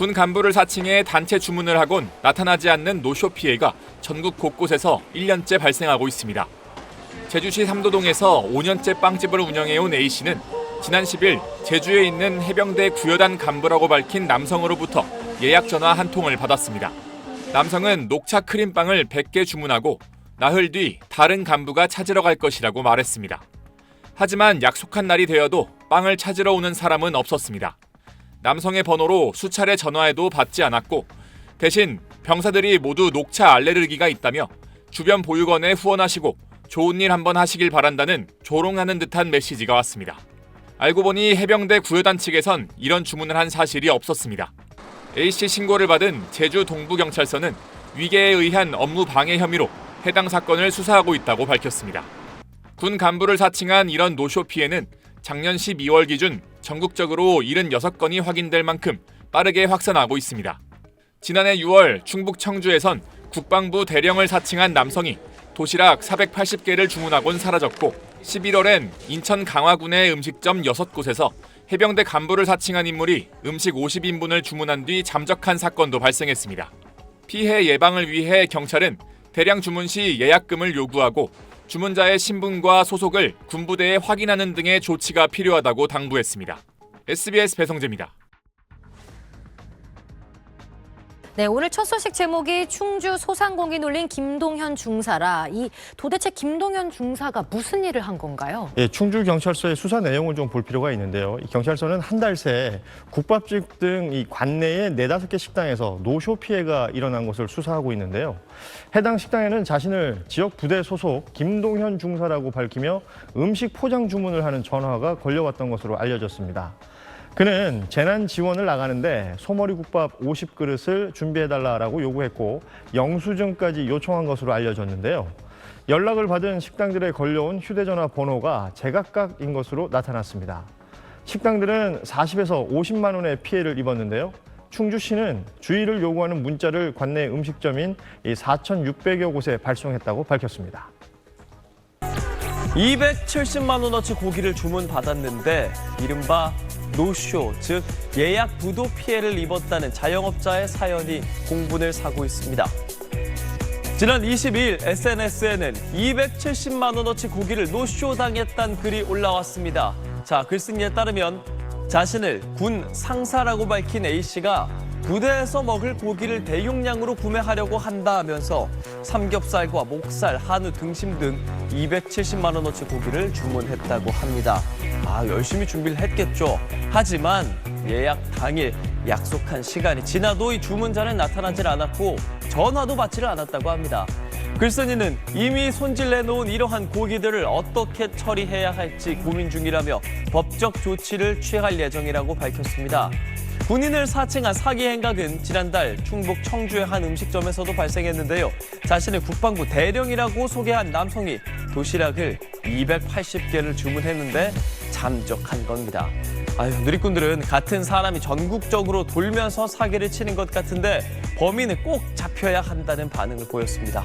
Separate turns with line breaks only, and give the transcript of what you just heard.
군 간부를 사칭해 단체 주문을 하곤 나타나지 않는 노쇼 피해가 전국 곳곳에서 1년째 발생하고 있습니다. 제주시 삼도동에서 5년째 빵집을 운영해온 A씨는 지난 10일 제주에 있는 해병대 구여단 간부라고 밝힌 남성으로부터 예약 전화 한 통을 받았습니다. 남성은 녹차 크림빵을 100개 주문하고 나흘 뒤 다른 간부가 찾으러 갈 것이라고 말했습니다. 하지만 약속한 날이 되어도 빵을 찾으러 오는 사람은 없었습니다. 남성의 번호로 수차례 전화해도 받지 않았고 대신 병사들이 모두 녹차 알레르기가 있다며 주변 보육원에 후원하시고 좋은 일 한번 하시길 바란다는 조롱하는 듯한 메시지가 왔습니다. 알고 보니 해병대 구여단 측에선 이런 주문을 한 사실이 없었습니다. A씨 신고를 받은 제주 동부경찰서는 위계에 의한 업무 방해 혐의로 해당 사건을 수사하고 있다고 밝혔습니다. 군 간부를 사칭한 이런 노쇼 피해는 작년 12월 기준 전국적으로 76건이 확인될 만큼 빠르게 확산하고 있습니다. 지난해 6월 충북 청주에선 국방부 대령을 사칭한 남성이 도시락 480개를 주문하곤 사라졌고 11월엔 인천 강화군의 음식점 6곳에서 해병대 간부를 사칭한 인물이 음식 50인분을 주문한 뒤 잠적한 사건도 발생했습니다. 피해 예방을 위해 경찰은 대량 주문 시 예약금을 요구하고 주문자의 신분과 소속을 군부대에 확인하는 등의 조치가 필요하다고 당부했습니다. SBS 배성재입니다.
네, 오늘 첫 소식 제목이 충주 소상공인 놀린 김동현 중사라. 도대체 김동현 중사가 무슨 일을 한 건가요?
예, 충주경찰서의 수사 내용을 좀 볼 필요가 있는데요. 이 경찰서는 한 달 새 국밥집 등 이 관내의 4-5개 식당에서 노쇼 피해가 일어난 것을 수사하고 있는데요. 해당 식당에는 자신을 지역 부대 소속 김동현 중사라고 밝히며 음식 포장 주문을 하는 전화가 걸려왔던 것으로 알려졌습니다. 그는 재난 지원을 나가는데 소머리국밥 50그릇을 준비해달라고 요구했고 영수증까지 요청한 것으로 알려졌는데요. 연락을 받은 식당들에 걸려온 휴대전화 번호가 제각각인 것으로 나타났습니다. 식당들은 40에서 50만 원의 피해를 입었는데요. 충주시는 주의를 요구하는 문자를 관내 음식점인 4,600여 곳에 발송했다고 밝혔습니다.
270만 원어치 고기를 주문받았는데 이른바 노쇼, 즉 예약 부도 피해를 입었다는 자영업자의 사연이 공분을 사고 있습니다. 지난 22일 SNS에는 270만 원어치 고기를 노쇼 당했다는 글이 올라왔습니다. 자, 글쓴이에 따르면 자신을 군 상사라고 밝힌 A씨가 부대에서 먹을 고기를 대용량으로 구매하려고 한다 하면서 삼겹살과 목살, 한우, 등심 등 270만 원어치 고기를 주문했다고 합니다. 열심히 준비를 했겠죠. 하지만 예약 당일 약속한 시간이 지나도 이 주문자는 나타나질 않았고 전화도 받지를 않았다고 합니다. 글쓴이는 이미 손질해놓은 이러한 고기들을 어떻게 처리해야 할지 고민 중이라며 법적 조치를 취할 예정이라고 밝혔습니다. 군인을 사칭한 사기 행각은 지난달 충북 청주의 한 음식점에서도 발생했는데요. 자신을 국방부 대령이라고 소개한 남성이 도시락을 280개를 주문했는데 잠적한 겁니다. 누리꾼들은 같은 사람이 전국적으로 돌면서 사기를 치는 것 같은데 범인은 꼭 잡혀야 한다는 반응을 보였습니다.